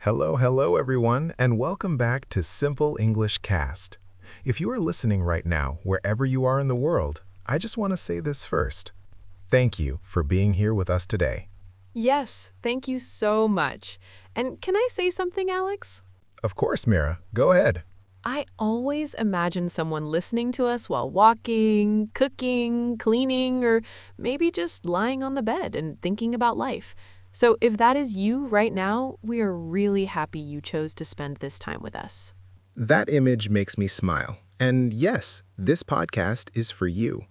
Hello, everyone, and welcome back to Simple English Cast. If you are listening right now, wherever you are in the world, I just want to say this first. Thank you for being here with us today. Yes, thank you so much. And can I say something, Alex? Of course, Meera, go ahead. I always imagine someone listening to us while walking, cooking, cleaning, or maybe just lying on the bed and thinking about life. So if that is you right now, we are really happy you chose to spend this time with us. That image makes me smile. And yes, this podcast is for you.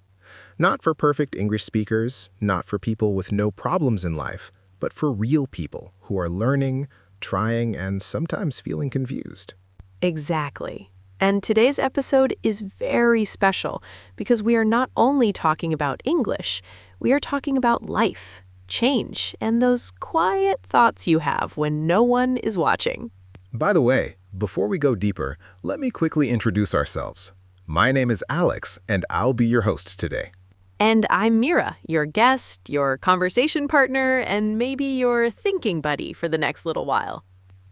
Not for perfect English speakers, not for people with no problems in life, but for real people who are learning, trying, and sometimes feeling confused. Exactly. And today's episode is very special because we are not only talking about English, we are talking about life, change, and those quiet thoughts you have when no one is watching. By the way, before we go deeper, let me quickly introduce ourselves. My name is Alex, and I'll be your host today. And I'm Meera, your guest, your conversation partner, and maybe your thinking buddy for the next little while.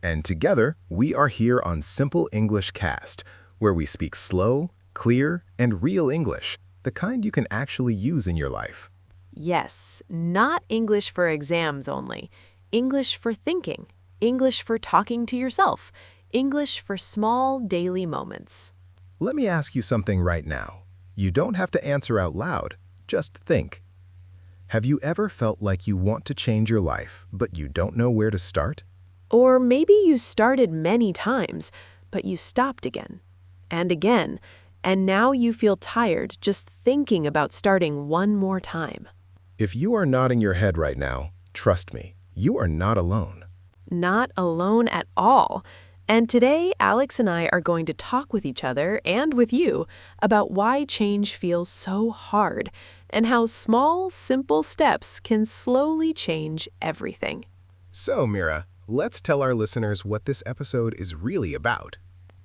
And together, we are here on Simple English Cast, where we speak slow, clear, and real English, the kind you can actually use in your life. Yes, not English for exams only. English for thinking. English for talking to yourself. English for small daily moments. Let me ask you something right now. You don't have to answer out loud, just think. Have you ever felt like you want to change your life, but you don't know where to start? Or maybe you started many times, but you stopped again and again, and now you feel tired just thinking about starting one more time. If you are nodding your head right now, trust me, you are not alone. Not alone at all. And today, Alex and I are going to talk with each other and with you about why change feels so hard and how small, simple steps can slowly change everything. So, Meera, let's tell our listeners what this episode is really about.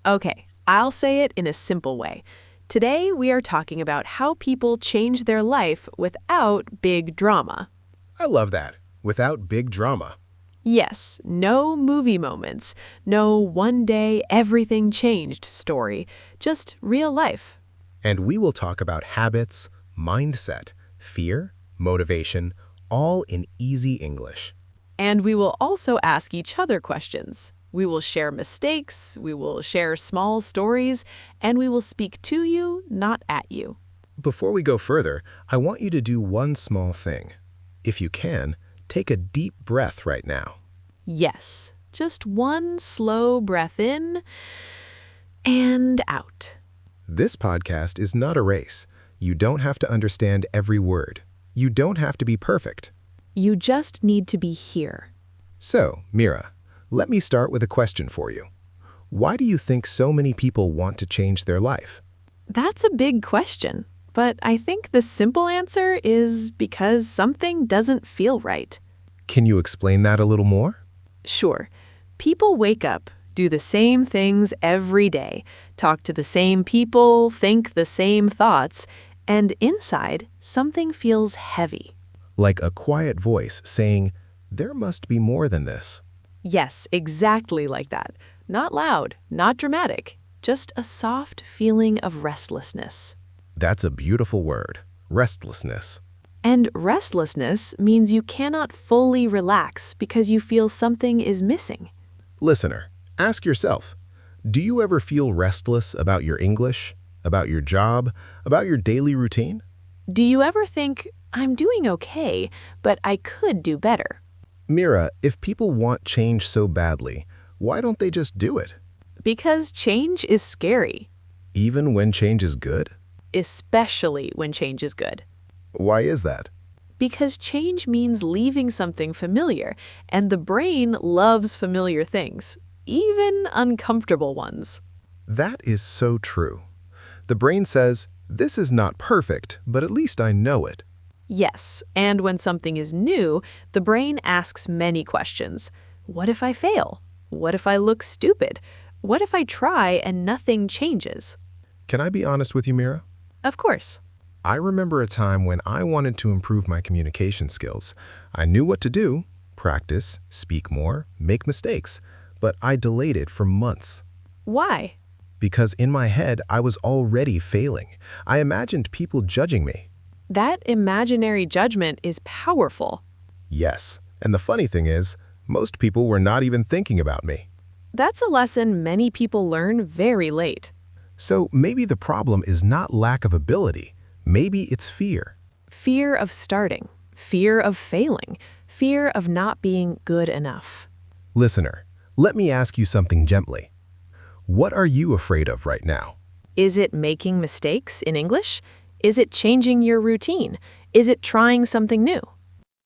Okay, I'll say it in a simple way. Today, we are talking about how people change their life without big drama. I love that. Without big drama. Yes, no movie moments, no one day everything changed story, just real life. And we will talk about habits, mindset, fear, motivation, all in easy English. And we will also ask each other questions. We will share mistakes, we will share small stories, and we will speak to you, not at you. Before we go further, I want you to do one small thing. If you can, take a deep breath right now. Yes, just one slow breath in and out. This podcast is not a race. You don't have to understand every word. You don't have to be perfect. You just need to be here. So, Meera, let me start with a question for you. Why do you think so many people want to change their life? That's a big question, but I think the simple answer is because something doesn't feel right. Can you explain that a little more? Sure. People wake up, do the same things every day, talk to the same people, think the same thoughts, and inside, something feels heavy. Like a quiet voice saying, there must be more than this. Yes, exactly like that. Not loud, not dramatic, just a soft feeling of restlessness. That's a beautiful word, restlessness. And restlessness means you cannot fully relax because you feel something is missing. Listener, ask yourself, do you ever feel restless about your English, about your job, about your daily routine? Do you ever think, I'm doing okay, but I could do better? Meera, if people want change so badly, why don't they just do it? Because change is scary, Even when change is good? especially when change is good. Why is that? Because change means leaving something familiar, and the brain loves familiar things, even uncomfortable ones. That is so true. The brain says, this is not perfect, but at least I know it. Yes, and when something is new, the brain asks many questions. What if I fail? What if I look stupid? What if I try and nothing changes? Can I be honest with you, Meera? Of course. I remember a time when I wanted to improve my communication skills. I knew what to do, practice, speak more, make mistakes, but I delayed it for months. Why? Because in my head, I was already failing. I imagined people judging me. That imaginary judgment is powerful. Yes, and the funny thing is, most people were not even thinking about me. That's a lesson many people learn very late. So maybe the problem is not lack of ability. Maybe it's fear. Fear of starting, fear of failing, fear of not being good enough. Listener, let me ask you something gently. What are you afraid of right now? Is it making mistakes in English? Is it changing your routine? Is it trying something new?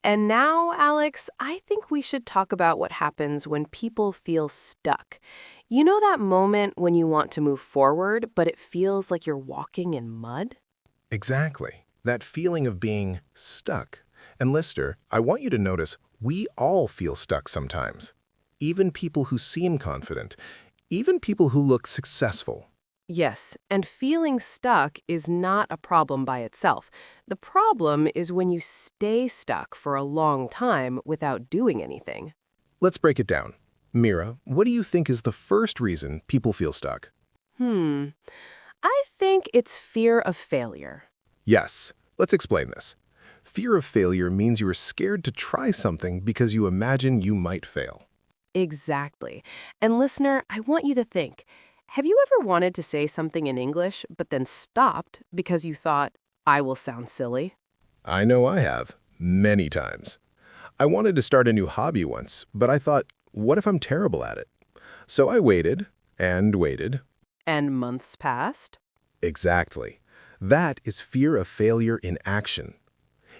And now, Alex, I think we should talk about what happens when people feel stuck. You know that moment when you want to move forward, but it feels like you're walking in mud? Exactly. That feeling of being stuck. And listener, I want you to notice we all feel stuck sometimes. Even people who seem confident, even people who look successful. Yes, and feeling stuck is not a problem by itself. The problem is when you stay stuck for a long time without doing anything. Let's break it down. Meera, what do you think is the first reason people feel stuck? I think it's fear of failure. Yes, let's explain this. Fear of failure means you are scared to try something because you imagine you might fail. Exactly. And listener, I want you to think, have you ever wanted to say something in English but then stopped because you thought, I will sound silly? I know I have, many times. I wanted to start a new hobby once, but I thought, what if I'm terrible at it? So I waited and waited. And months passed? Exactly. That is fear of failure in action.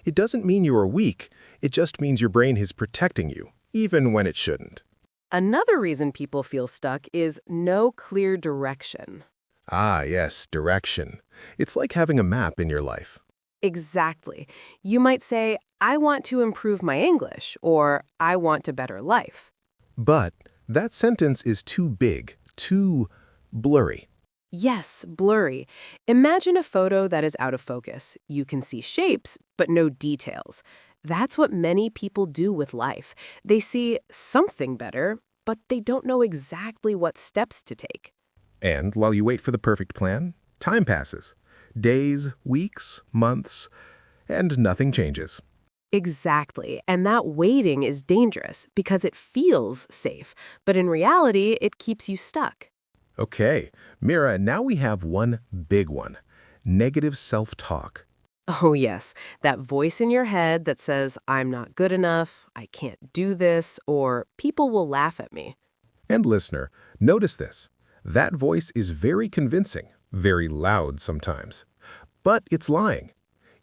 It doesn't mean you are weak, it just means your brain is protecting you, even when it shouldn't. Another reason people feel stuck is no clear direction. Ah, yes, direction. It's like having a map in your life. Exactly. You might say, I want to improve my English, or I want a better life. But that sentence is too big, too blurry. Yes, blurry. Imagine a photo that is out of focus. You can see shapes, but no details. That's what many people do with life. They see something better, but they don't know exactly what steps to take. And while you wait for the perfect plan, time passes. Days, weeks, months, and nothing changes. Exactly. And that waiting is dangerous because it feels safe, but in reality, it keeps you stuck. Okay, Meera, now we have one big one. Negative self-talk. Oh, yes, that voice in your head that says, I'm not good enough, I can't do this, or people will laugh at me. And listener, notice this. That voice is very convincing, very loud sometimes. But it's lying.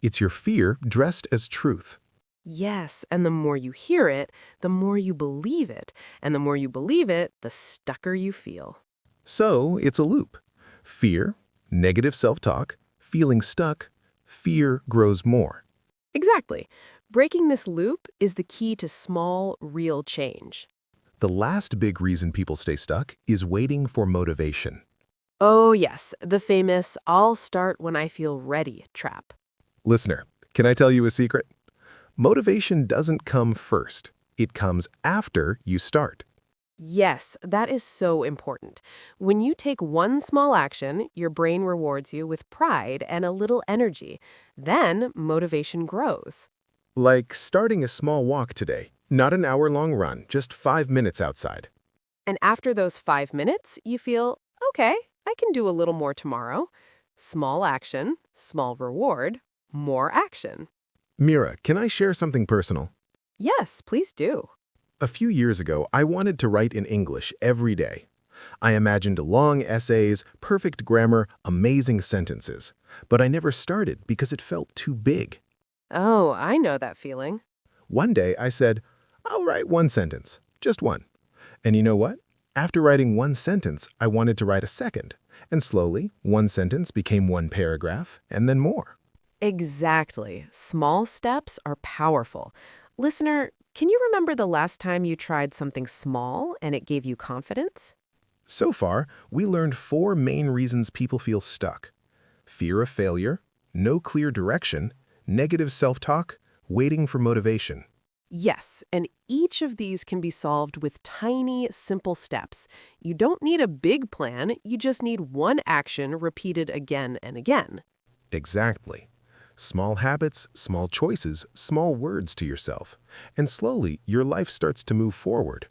It's your fear dressed as truth. Yes, and the more you hear it, the more you believe it. And the more you believe it, the stucker you feel. So it's a loop. Fear, negative self-talk, feeling stuck, fear grows more. Exactly. Breaking this loop is the key to small, real change. The last big reason people stay stuck is waiting for motivation. Oh, yes, the famous I'll start when I feel ready trap. Listener, can I tell you a secret? Motivation doesn't come first. It comes after you start. Yes, that is so important. When you take one small action, your brain rewards you with pride and a little energy. Then motivation grows. Like starting a small walk today, not an hour-long run, just 5 minutes outside. And after those 5 minutes, you feel, okay, I can do a little more tomorrow. Small action, small reward, more action. Meera, can I share something personal? Yes, please do. A few years ago, I wanted to write in English every day. I imagined long essays, perfect grammar, amazing sentences. But I never started because it felt too big. Oh, I know that feeling. One day, I said, I'll write one sentence, just one. And you know what? After writing one sentence, I wanted to write a second. And slowly, one sentence became one paragraph, and then more. Exactly. Small steps are powerful. Listener, can you remember the last time you tried something small and it gave you confidence? So far, we learned 4 main reasons people feel stuck. Fear of failure, no clear direction, negative self-talk, waiting for motivation. Yes, and each of these can be solved with tiny, simple steps. You don't need a big plan, you just need one action repeated again and again. Exactly. Small habits, small choices, small words to yourself. And slowly, your life starts to move forward.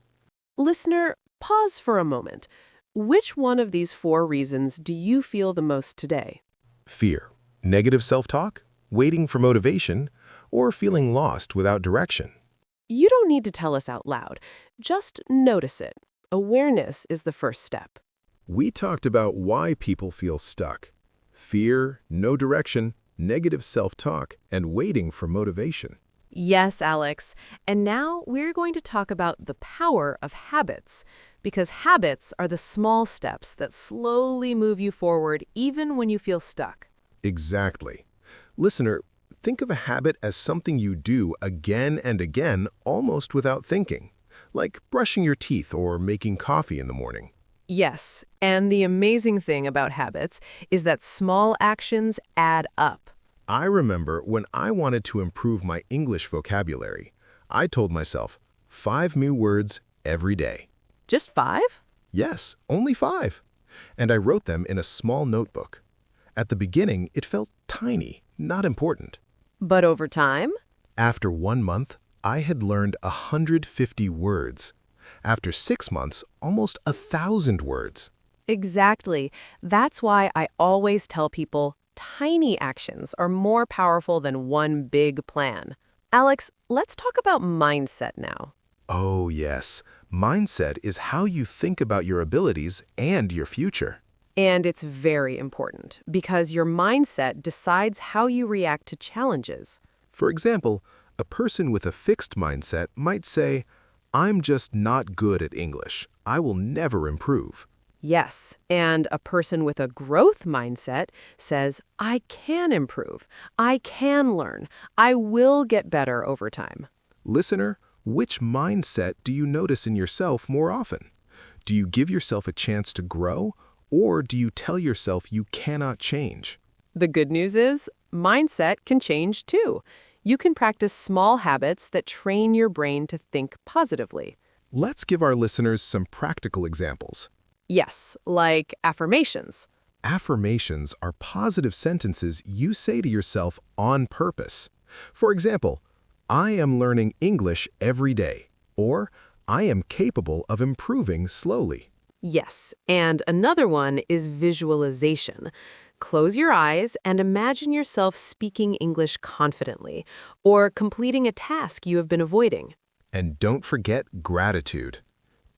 Listener, pause for a moment. Which one of these four reasons do you feel the most today? Fear, negative self-talk, waiting for motivation, or feeling lost without direction. You don't need to tell us out loud. Just notice it. Awareness is the first step. We talked about why people feel stuck. Fear, no direction, negative self-talk, and waiting for motivation. Yes, Alex. And now we're going to talk about the power of habits, because habits are the small steps that slowly move you forward even when you feel stuck. Exactly. Listener, think of a habit as something you do again and again almost without thinking, like brushing your teeth or making coffee in the morning. Yes, and the amazing thing about habits is that small actions add up. I remember when I wanted to improve my English vocabulary, I told myself 5 new words every day. Just 5? Yes, only 5. And I wrote them in a small notebook. At the beginning, it felt tiny, not important. But over time? After 1 month, I had learned 150 words. After 6 months, almost 1,000 words. Exactly. That's why I always tell people tiny actions are more powerful than one big plan. Alex, let's talk about mindset now. Oh yes, mindset is how you think about your abilities and your future. And it's very important because your mindset decides how you react to challenges. For example, a person with a fixed mindset might say, I'm just not good at English. I will never improve. Yes, and a person with a growth mindset says, I can improve, I can learn, I will get better over time. Listener, which mindset do you notice in yourself more often? Do you give yourself a chance to grow, or do you tell yourself you cannot change? The good news is, mindset can change too. You can practice small habits that train your brain to think positively. Let's give our listeners some practical examples. Yes, like affirmations. Affirmations are positive sentences you say to yourself on purpose. For example, I am learning English every day, or I am capable of improving slowly. Yes, and another one is visualization. Close your eyes and imagine yourself speaking English confidently or completing a task you have been avoiding. And don't forget gratitude.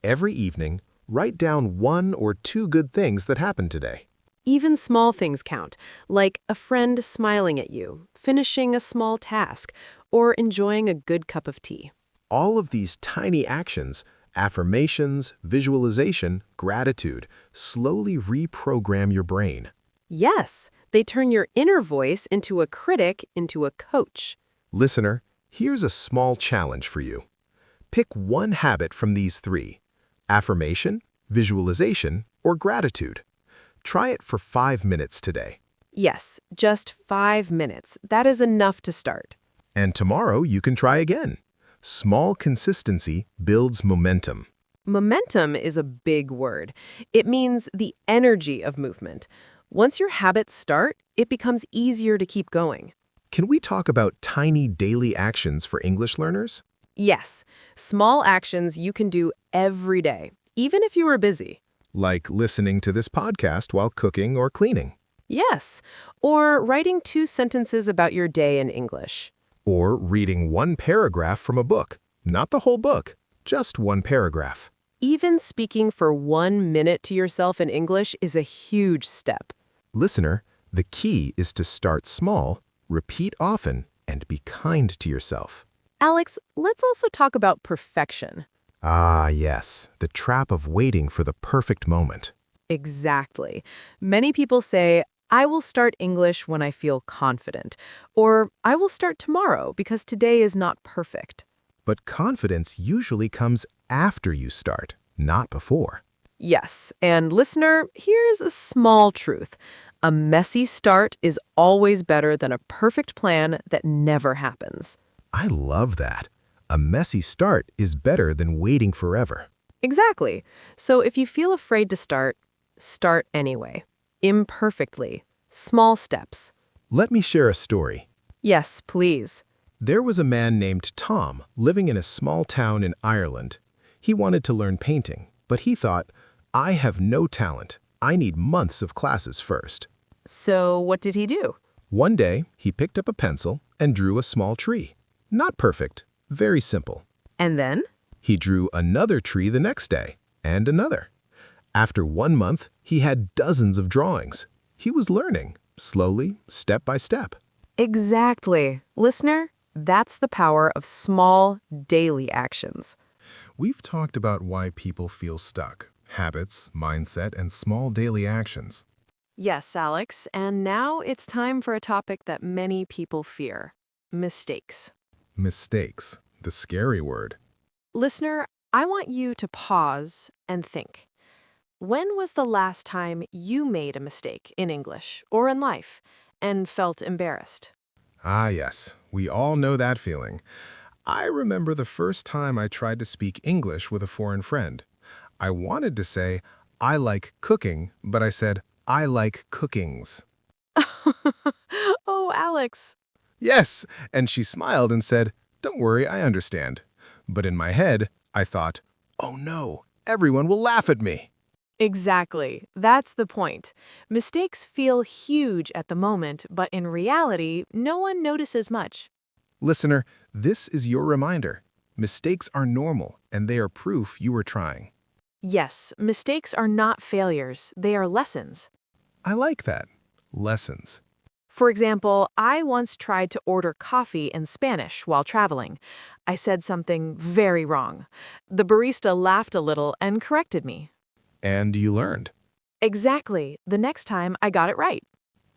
Every evening, write down 1 or 2 good things that happened today. Even small things count, like a friend smiling at you, finishing a small task, or enjoying a good cup of tea. All of these tiny actions, affirmations, visualization, gratitude, slowly reprogram your brain. Yes, they turn your inner voice into a critic, into a coach. Listener, here's a small challenge for you. Pick one habit from these 3: affirmation, visualization, or gratitude. Try it for 5 minutes today. Yes, just 5 minutes. That is enough to start. And tomorrow you can try again. Small consistency builds momentum. Momentum is a big word. It means the energy of movement. Once your habits start, it becomes easier to keep going. Can we talk about tiny daily actions for English learners? Yes, small actions you can do every day, even if you are busy. Like listening to this podcast while cooking or cleaning. Yes, or writing 2 sentences about your day in English. Or reading 1 paragraph from a book. Not the whole book, just 1 paragraph. Even speaking for 1 minute to yourself in English is a huge step. Listener, the key is to start small, repeat often, and be kind to yourself. Alex, let's also talk about perfection. Ah, yes, the trap of waiting for the perfect moment. Exactly. Many people say, I will start English when I feel confident, or I will start tomorrow because today is not perfect. But confidence usually comes after you start, not before. Yes, and listener, here's a small truth. A messy start is always better than a perfect plan that never happens. I love that. A messy start is better than waiting forever. Exactly. So if you feel afraid to start, start anyway. Imperfectly. Small steps. Let me share a story. Yes, please. There was a man named Tom living in a small town in Ireland. He wanted to learn painting, but he thought, I have no talent. I need months of classes first. So what did he do? One day, he picked up a pencil and drew a small tree. Not perfect, very simple. And then? He drew another tree the next day, and another. After 1 month, he had dozens of drawings. He was learning, slowly, step by step. Exactly. Listener, that's the power of small, daily actions. We've talked about why people feel stuck, habits, mindset, and small daily actions. Yes, Alex, and now it's time for a topic that many people fear. Mistakes. Mistakes, the scary word. Listener, I want you to pause and think. When was the last time you made a mistake in English or in life and felt embarrassed? Ah, yes, we all know that feeling. I remember the first time I tried to speak English with a foreign friend. I wanted to say, I like cooking, but I said, I like cookings. Oh, Alex. Yes, and she smiled and said, don't worry, I understand. But in my head, I thought, oh no, everyone will laugh at me. Exactly. That's the point. Mistakes feel huge at the moment, but in reality, no one notices much. Listener, this is your reminder. Mistakes are normal, and they are proof you were trying. Yes, mistakes are not failures, they are lessons. I like that. Lessons. For example, I once tried to order coffee in Spanish while traveling. I said something very wrong. The barista laughed a little and corrected me. And you learned. Exactly. The next time I got it right.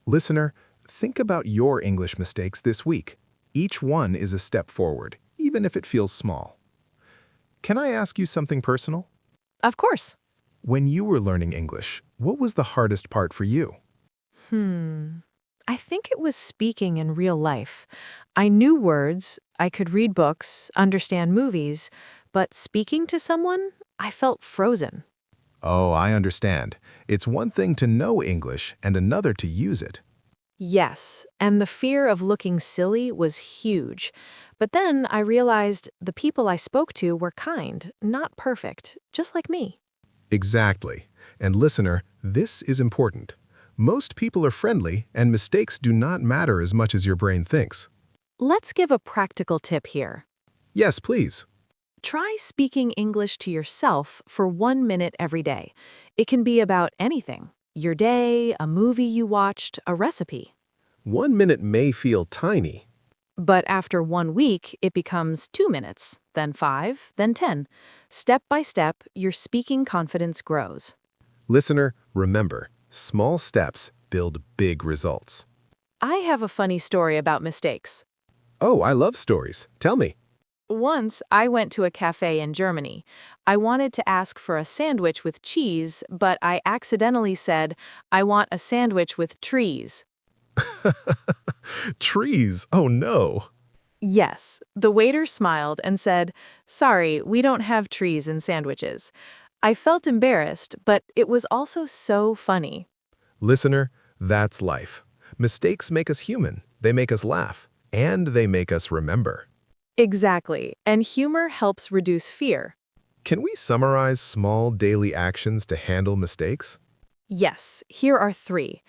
Listener, think about your English mistakes this week. Each one is a step forward, even if it feels small. Can I ask you something personal? Of course. When you were learning English, what was the hardest part for you? I think it was speaking in real life. I knew words, I could read books, understand movies, but speaking to someone, I felt frozen. Oh, I understand. It's one thing to know English and another to use it. Yes, and the fear of looking silly was huge. But then I realized the people I spoke to were kind, not perfect, just like me. Exactly. And listener, this is important. Most people are friendly, and mistakes do not matter as much as your brain thinks. Let's give a practical tip here. Yes, please. Try speaking English to yourself for 1 minute every day. It can be about anything. Your day, a movie you watched, a recipe. 1 minute may feel tiny. But after 1 week, it becomes 2 minutes, then 5, then 10. Step by step, your speaking confidence grows. Listener, remember, small steps build big results. I have a funny story about mistakes. Oh, I love stories. Tell me. Once, I went to a cafe in Germany. I wanted to ask for a sandwich with cheese, but I accidentally said, I want a sandwich with trees. Trees. Oh no. Yes, the waiter smiled and said, sorry, we don't have trees in sandwiches. I felt embarrassed, but it was also so funny. Listener, that's life. Mistakes make us human. They make us laugh. And they make us remember. Exactly, and humor helps reduce fear. Can we summarize small daily actions to handle mistakes? Yes, here are 3.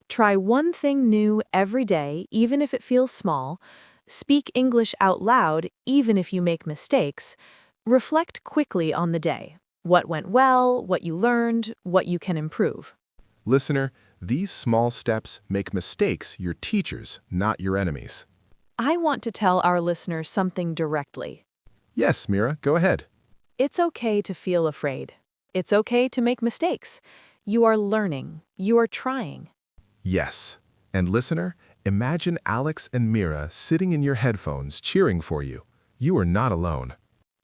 Try one thing new every day, even if it feels small. Speak English out loud, even if you make mistakes. Reflect quickly on the day. What went well, what you learned, what you can improve. Listener, these small steps make mistakes your teachers, not your enemies. I want to tell our listeners something directly. Yes, Meera, go ahead. It's okay to feel afraid. It's okay to make mistakes. You are learning. You are trying. Yes. And listener, imagine Alex and Meera sitting in your headphones cheering for you. You are not alone.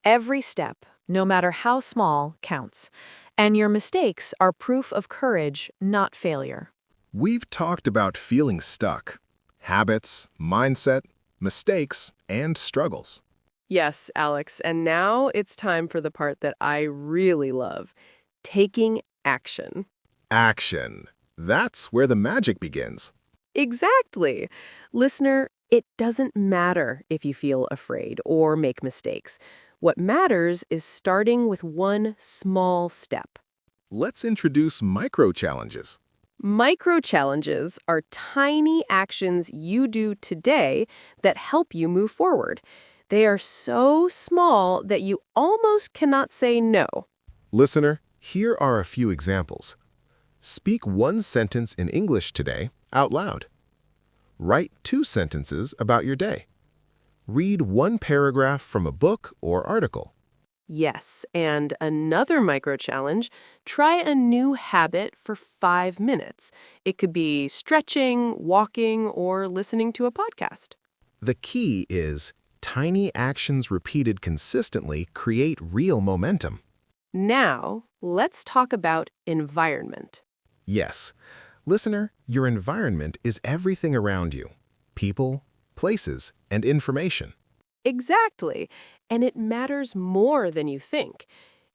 Every step, no matter how small, counts. And your mistakes are proof of courage, not failure. We've talked about feeling stuck, habits, mindset, mistakes, and struggles. Yes, Alex. And now it's time for the part that I really love, taking action. Action. That's where the magic begins. Exactly. Listener, it doesn't matter if you feel afraid or make mistakes. What matters is starting with one small step. Let's introduce micro-challenges. Micro challenges are tiny actions you do today that help you move forward. They are so small that you almost cannot say no. Listener, here are a few examples. Speak one sentence in English today out loud. Write 2 sentences about your day. Read 1 paragraph from a book or article. Yes, and another micro challenge, try a new habit for 5 minutes. It could be stretching, walking, or listening to a podcast. The key is tiny actions repeated consistently create real momentum. Now, let's talk about environment. Yes, listener, your environment is everything around you. People, places, and information. Exactly, and it matters more than you think.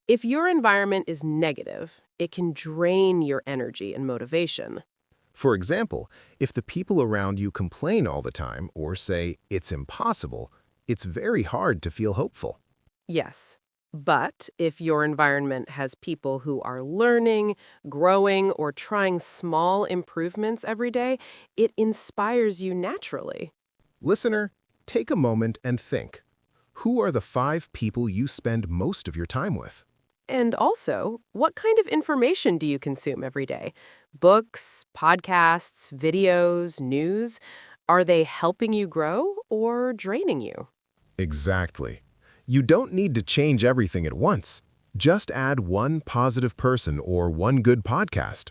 If your environment is negative, it can drain your energy and motivation. For example, if the people around you complain all the time or say it's impossible, it's very hard to feel hopeful. Yes. But if your environment has people who are learning, growing, or trying small improvements every day, it inspires you naturally. Listener, take a moment and think. Who are the 5 people you spend most of your time with? And also, what kind of information do you consume every day? Books, podcasts, videos, news? Are they helping you grow or draining you? Exactly. You don't need to change everything at once. Just add 1 positive person or 1 good podcast.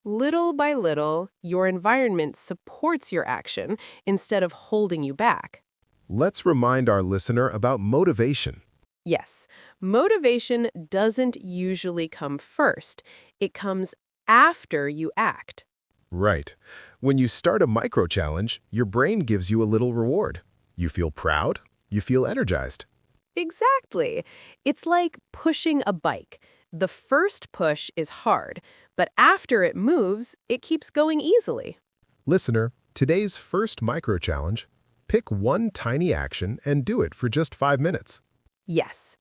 Little by little, your environment supports your action instead of holding you back. Let's remind our listener about motivation. Yes, motivation doesn't usually come first. It comes after you act. Right. When you start a micro-challenge, your brain gives you a little reward. You feel proud, you feel energized. Exactly. It's like pushing a bike. The first push is hard, but after it moves, it keeps going easily. Listener, today's first micro-challenge, pick 1 tiny action and do it for just 5 minutes. Yes,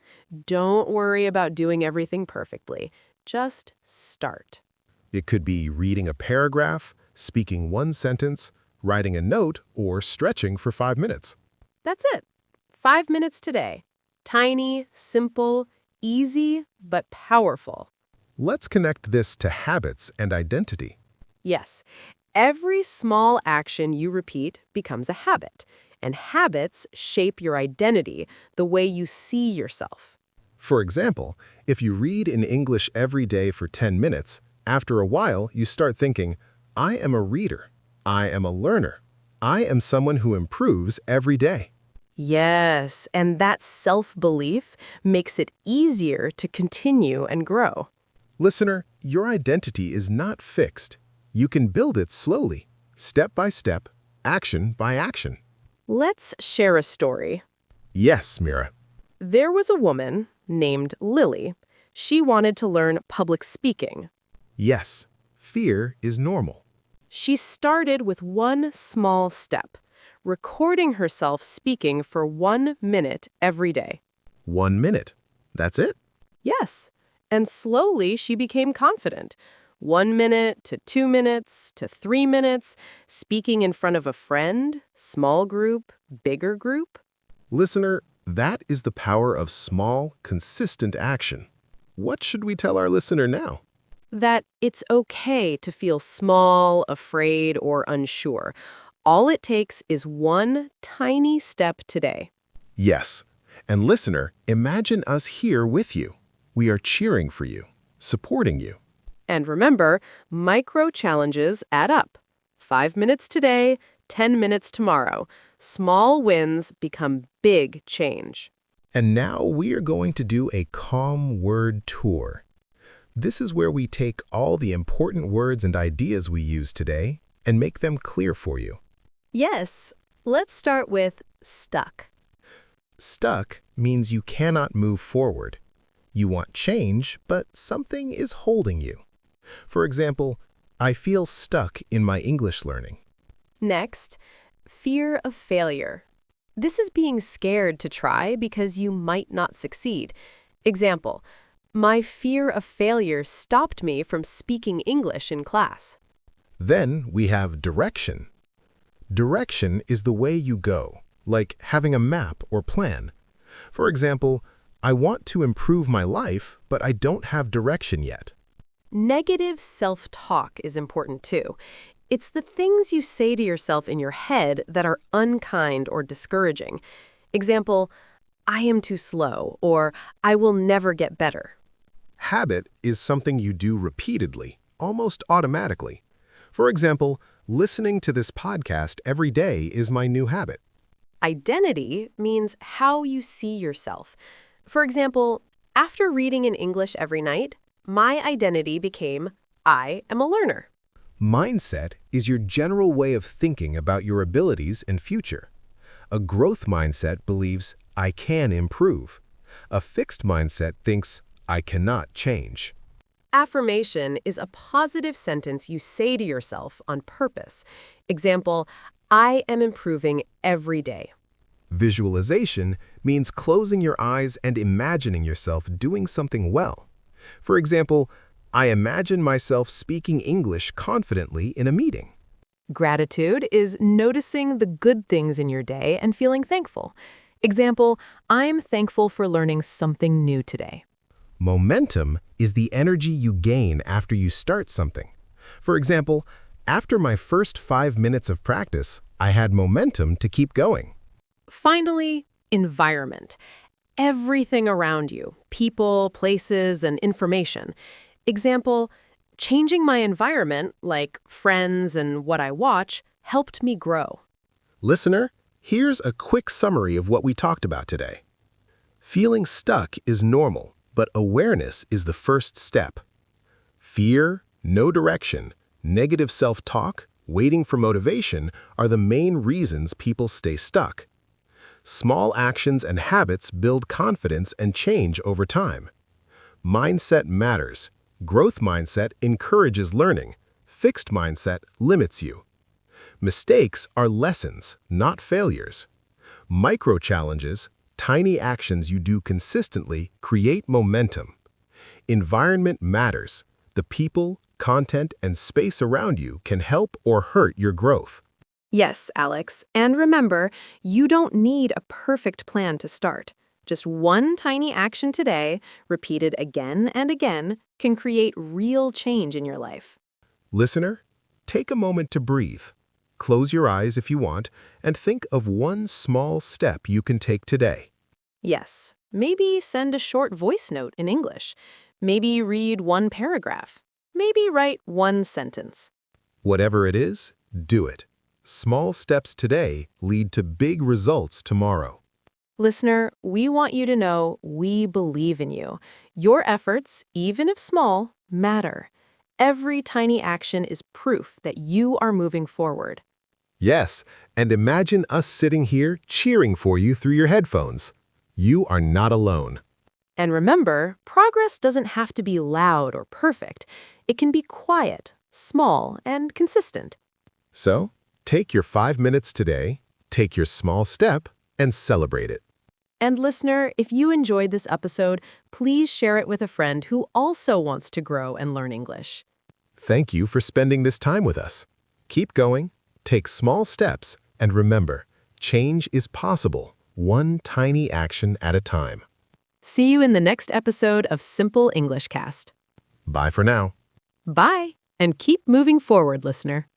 don't worry about doing everything perfectly. Just start. It could be reading a paragraph, speaking 1 sentence, writing a note, or stretching for 5 minutes. That's it. 5 minutes today. Tiny, simple, easy, but powerful. Let's connect this to habits and identity. Yes, every small action you repeat becomes a habit, and habits shape your identity, the way you see yourself. For example, if you read in English every day for 10 minutes, after a while you start thinking, I am a reader, I am a learner, I am someone who improves every day. Yes, and that self-belief makes it easier to continue and grow. Listener, your identity is not fixed. You can build it slowly, step by step, action by action. Let's share a story. Yes, Meera. There was a woman named Lily. She wanted to learn public speaking. Yes, fear is normal. She started with one small step, recording herself speaking for 1 minute every day. 1 minute. That's it? Yes, and slowly she became confident. 1 minute to 2 minutes to 3 minutes, speaking in front of a friend, small group, bigger group. Listener, that is the power of small, consistent action. What should we tell our listener now? That it's okay to feel small, afraid, or unsure. All it takes is one tiny step today. Yes. And listener, imagine us here with you. We are cheering for you, supporting you. And remember, micro challenges add up. 5 minutes today, 10 minutes tomorrow. Small wins become big change. And now we are going to do a calm word tour. This is where we take all the important words and ideas we use today and make them clear for you. Yes, let's start with stuck. Stuck means you cannot move forward. You want change, but something is holding you. For example, I feel stuck in my English learning. Next, fear of failure. This is being scared to try because you might not succeed. Example, my fear of failure stopped me from speaking English in class. Then we have direction. Direction is the way you go, like having a map or plan. For example, I want to improve my life, but I don't have direction yet. Negative self-talk is important too. It's the things you say to yourself in your head that are unkind or discouraging. Example, I am too slow, or I will never get better. Habit is something you do repeatedly, almost automatically. For example, listening to this podcast every day is my new habit. Identity means how you see yourself. For example, after reading in English every night, my identity became, I am a learner. Mindset is your general way of thinking about your abilities and future. A growth mindset believes, I can improve. A fixed mindset thinks, I cannot change. Affirmation is a positive sentence you say to yourself on purpose. Example, I am improving every day. Visualization means closing your eyes and imagining yourself doing something well. For example, I imagine myself speaking English confidently in a meeting. Gratitude is noticing the good things in your day and feeling thankful. Example, I'm thankful for learning something new today. Momentum is the energy you gain after you start something. For example, after my first 5 minutes of practice, I had momentum to keep going. Finally, environment. Everything around you, people, places, and information. Example, changing my environment, like friends and what I watch, helped me grow. Listener, here's a quick summary of what we talked about today. Feeling stuck is normal, but awareness is the first step. Fear, no direction, negative self-talk, waiting for motivation are the main reasons people stay stuck. Small actions and habits build confidence and change over time. Mindset matters. Growth mindset encourages learning. Fixed mindset limits you. Mistakes are lessons, not failures. Micro-challenges, tiny actions you do consistently, create momentum. Environment matters. The people, content, and space around you can help or hurt your growth. Yes, Alex. And remember, you don't need a perfect plan to start. Just one tiny action today, repeated again and again, can create real change in your life. Listener, take a moment to breathe. Close your eyes if you want, and think of one small step you can take today. Yes, maybe send a short voice note in English. Maybe read one paragraph. Maybe write one sentence. Whatever it is, do it. Small steps today lead to big results tomorrow. Listener, we want you to know we believe in you. Your efforts, even if small, matter. Every tiny action is proof that you are moving forward. Yes, and imagine us sitting here cheering for you through your headphones. You are not alone. And remember, progress doesn't have to be loud or perfect. It can be quiet, small, and consistent. So, take your 5 minutes today, take your small step, and celebrate it. And listener, if you enjoyed this episode, please share it with a friend who also wants to grow and learn English. Thank you for spending this time with us. Keep going, take small steps, and remember, change is possible, one tiny action at a time. See you in the next episode of Simple English Cast. Bye for now. Bye, and keep moving forward, listener.